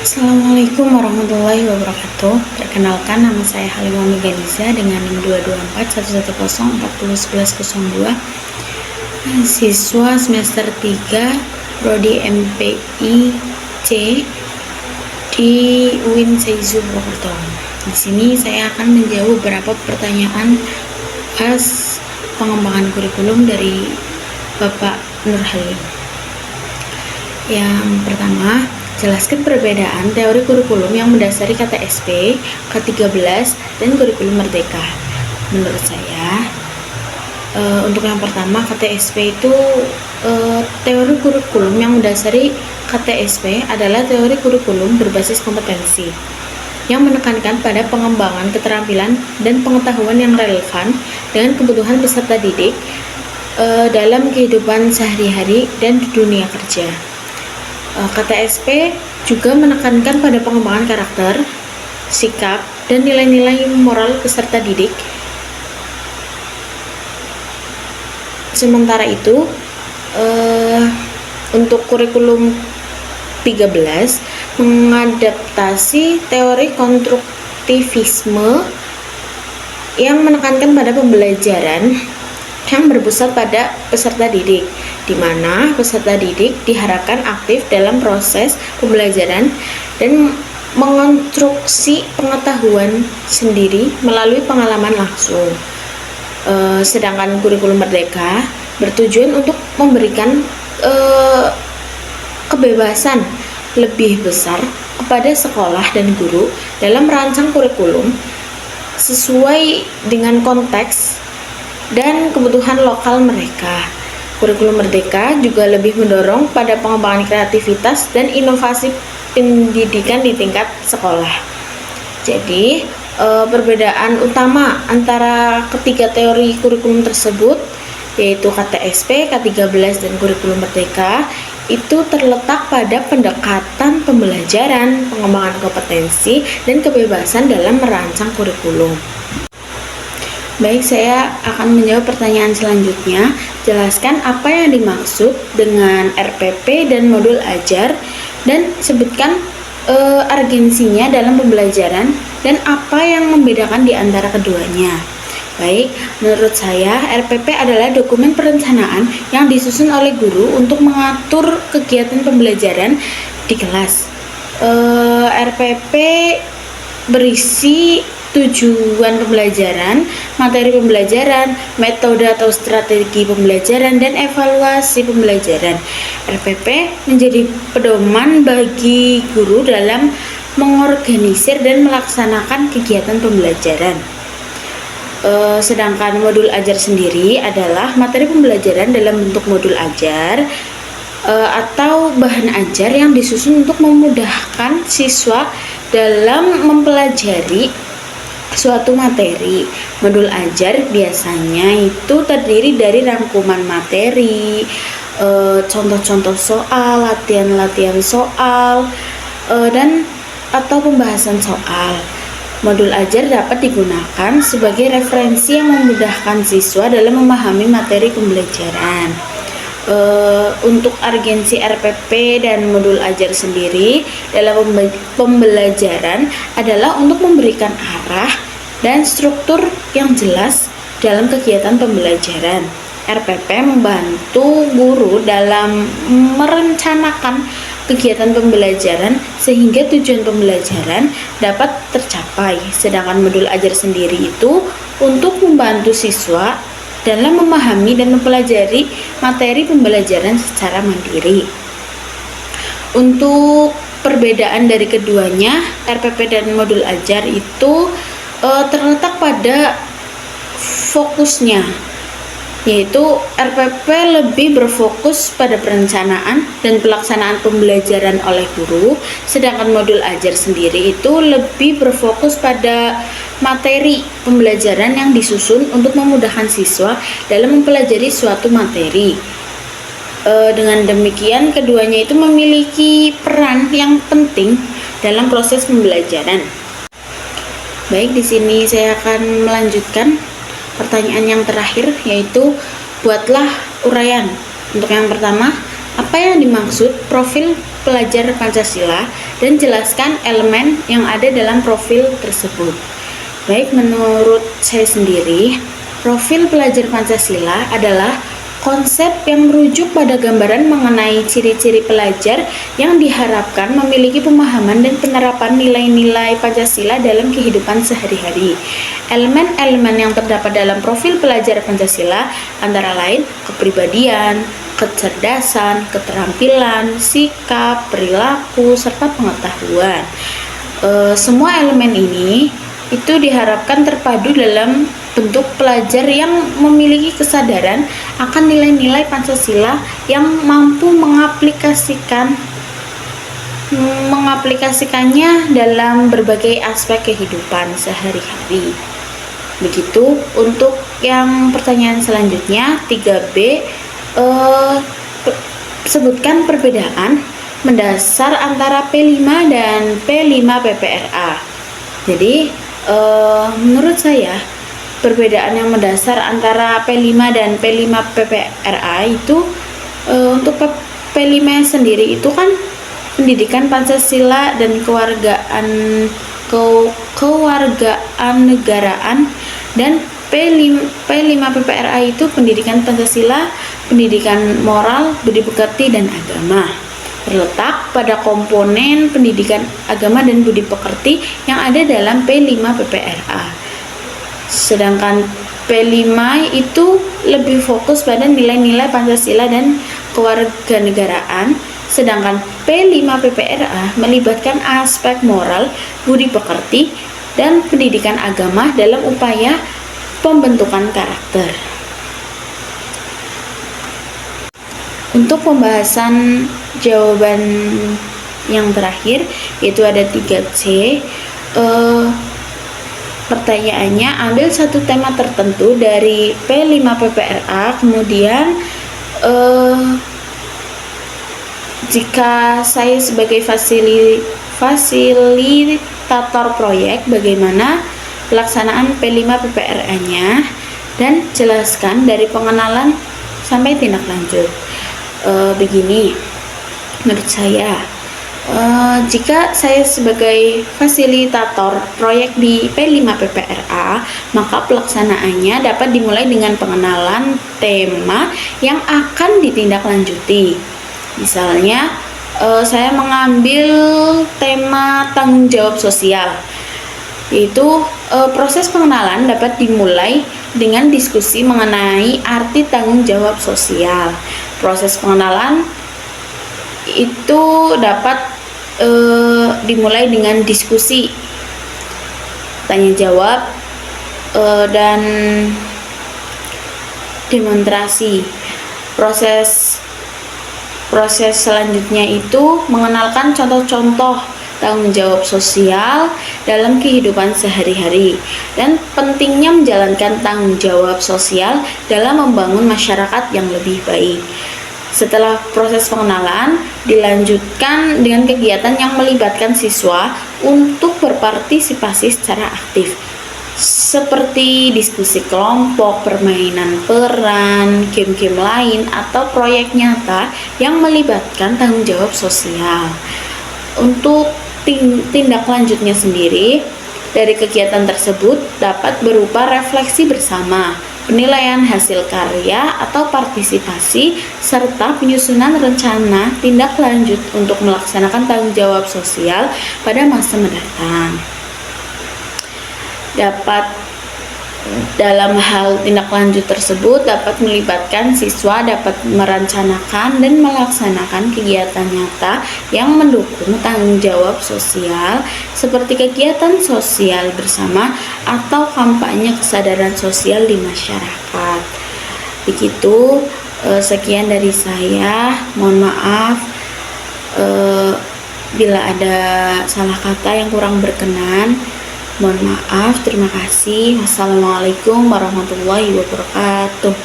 Assalamualaikum warahmatullahi wabarakatuh. Perkenalkan, nama saya Halimah Meganiza dengan NIM 22411401102, siswa semester 3 Prodi MPI C di UIN Seizu Purwokerto. Di sini saya akan menjawab beberapa pertanyaan khas pengembangan kurikulum dari Bapak Nur Halim. Yang pertama, jelaskan perbedaan teori kurikulum yang mendasari KTSP, K13, dan kurikulum merdeka. Menurut saya, untuk yang pertama, KTSP itu teori kurikulum yang mendasari KTSP adalah teori kurikulum berbasis kompetensi yang menekankan pada pengembangan keterampilan dan pengetahuan yang relevan dengan kebutuhan peserta didik dalam kehidupan sehari-hari dan di dunia kerja. KTSP juga menekankan pada pengembangan karakter, sikap, dan nilai-nilai moral peserta didik. Sementara itu, untuk kurikulum 13 mengadaptasi teori konstruktivisme yang menekankan pada pembelajaran yang berpusat pada peserta didik, di mana peserta didik diharapkan aktif dalam proses pembelajaran dan mengonstruksi pengetahuan sendiri melalui pengalaman langsung. Sedangkan kurikulum merdeka bertujuan untuk memberikan kebebasan lebih besar kepada sekolah dan guru dalam merancang kurikulum sesuai dengan konteks dan kebutuhan lokal mereka. Kurikulum merdeka juga lebih mendorong pada pengembangan kreativitas dan inovasi pendidikan di tingkat sekolah. Jadi, perbedaan utama antara ketiga teori kurikulum tersebut, yaitu KTSP, K13, dan kurikulum merdeka, itu terletak pada pendekatan pembelajaran, pengembangan kompetensi, dan kebebasan dalam merancang kurikulum. Baik, saya akan menjawab pertanyaan selanjutnya. Jelaskan apa yang dimaksud dengan RPP dan modul ajar, dan sebutkan urgensinya dalam pembelajaran dan apa yang membedakan di antara keduanya. Baik, menurut saya RPP adalah dokumen perencanaan yang disusun oleh guru untuk mengatur kegiatan pembelajaran di kelas. RPP berisi tujuan pembelajaran, materi pembelajaran, metode atau strategi pembelajaran, dan evaluasi pembelajaran. RPP menjadi pedoman bagi guru dalam mengorganisir dan melaksanakan kegiatan pembelajaran. Sedangkan modul ajar sendiri adalah materi pembelajaran dalam bentuk modul ajar atau bahan ajar yang disusun untuk memudahkan siswa dalam mempelajari suatu materi. Modul ajar biasanya itu terdiri dari rangkuman materi, contoh-contoh soal, latihan-latihan soal, dan atau pembahasan soal. Modul ajar dapat digunakan sebagai referensi yang memudahkan siswa dalam memahami materi pembelajaran. Untuk urgensi RPP dan modul ajar sendiri dalam pembelajaran adalah untuk memberikan arah dan struktur yang jelas dalam kegiatan pembelajaran. RPP membantu guru dalam merencanakan kegiatan pembelajaran sehingga tujuan pembelajaran dapat tercapai. Sedangkan modul ajar sendiri itu untuk membantu siswa dalam memahami dan mempelajari materi pembelajaran secara mandiri. Untuk perbedaan dari keduanya, RPP dan modul ajar itu terletak pada fokusnya, yaitu RPP lebih berfokus pada perencanaan dan pelaksanaan pembelajaran oleh guru, sedangkan modul ajar sendiri itu lebih berfokus pada materi pembelajaran yang disusun untuk memudahkan siswa dalam mempelajari suatu materi. Dengan demikian, keduanya itu memiliki peran yang penting dalam proses pembelajaran. Baik, di sini saya akan melanjutkan pertanyaan yang terakhir, yaitu buatlah uraian. Untuk yang pertama, apa yang dimaksud profil pelajar Pancasila dan jelaskan elemen yang ada dalam profil tersebut. Baik, menurut saya sendiri, profil pelajar Pancasila adalah konsep yang merujuk pada gambaran mengenai ciri-ciri pelajar yang diharapkan memiliki pemahaman dan penerapan nilai-nilai Pancasila dalam kehidupan sehari-hari. Elemen-elemen yang terdapat dalam profil pelajar Pancasila antara lain kepribadian, kecerdasan, keterampilan, sikap, perilaku, serta pengetahuan. Semua elemen ini itu diharapkan terpadu dalam bentuk pelajar yang memiliki kesadaran akan nilai-nilai Pancasila yang mampu mengaplikasikannya dalam berbagai aspek kehidupan sehari-hari. Begitu untuk yang pertanyaan selanjutnya 3B, sebutkan perbedaan mendasar antara P5 dan P5 PPRA. Jadi menurut saya perbedaan yang mendasar antara P5 dan P5 PPRA itu untuk P5 sendiri itu kan pendidikan Pancasila dan kewargaan negaraan, dan P5 PPRA itu pendidikan Pancasila, pendidikan moral, budi pekerti, dan agama. Terletak pada komponen pendidikan agama dan budi pekerti yang ada dalam P5 PPRA. Sedangkan P5 itu lebih fokus pada nilai-nilai Pancasila dan kewarganegaraan, sedangkan P5 PPRA melibatkan aspek moral, budi pekerti, dan pendidikan agama dalam upaya pembentukan karakter. Untuk pembahasan jawaban yang terakhir, yaitu ada 3C. Pertanyaannya, ambil satu tema tertentu dari P5 PPRA, kemudian jika saya sebagai fasilitator proyek, bagaimana pelaksanaan P5 PPRA-nya, dan jelaskan dari pengenalan sampai tindak lanjut. Begini, menurut saya, jika saya sebagai fasilitator proyek di P5 PPRA, maka pelaksanaannya dapat dimulai dengan pengenalan tema yang akan ditindaklanjuti. Misalnya, saya mengambil tema tanggung jawab sosial, yaitu proses pengenalan dapat dimulai dengan diskusi mengenai arti tanggung jawab sosial. Proses pengenalan itu dapat dimulai dengan diskusi, tanya jawab, dan demonstrasi. Proses selanjutnya itu mengenalkan contoh-contoh tanggung jawab sosial dalam kehidupan sehari-hari dan pentingnya menjalankan tanggung jawab sosial dalam membangun masyarakat yang lebih baik. Setelah proses pengenalan, dilanjutkan dengan kegiatan yang melibatkan siswa untuk berpartisipasi secara aktif, seperti diskusi kelompok, permainan peran, game-game lain, atau proyek nyata yang melibatkan tanggung jawab sosial. Untuk tindak lanjutnya sendiri dari kegiatan tersebut dapat berupa refleksi bersama, penilaian hasil karya atau partisipasi, serta penyusunan rencana tindak lanjut untuk melaksanakan tanggung jawab sosial pada masa mendatang. Dalam hal tindak lanjut tersebut dapat melibatkan siswa dapat merencanakan dan melaksanakan kegiatan nyata yang mendukung tanggung jawab sosial seperti kegiatan sosial bersama atau kampanye kesadaran sosial di masyarakat. Begitu, sekian dari saya. Mohon maaf bila ada salah kata yang kurang berkenan. Mohon maaf, terima kasih. Wassalamualaikum warahmatullahi wabarakatuh.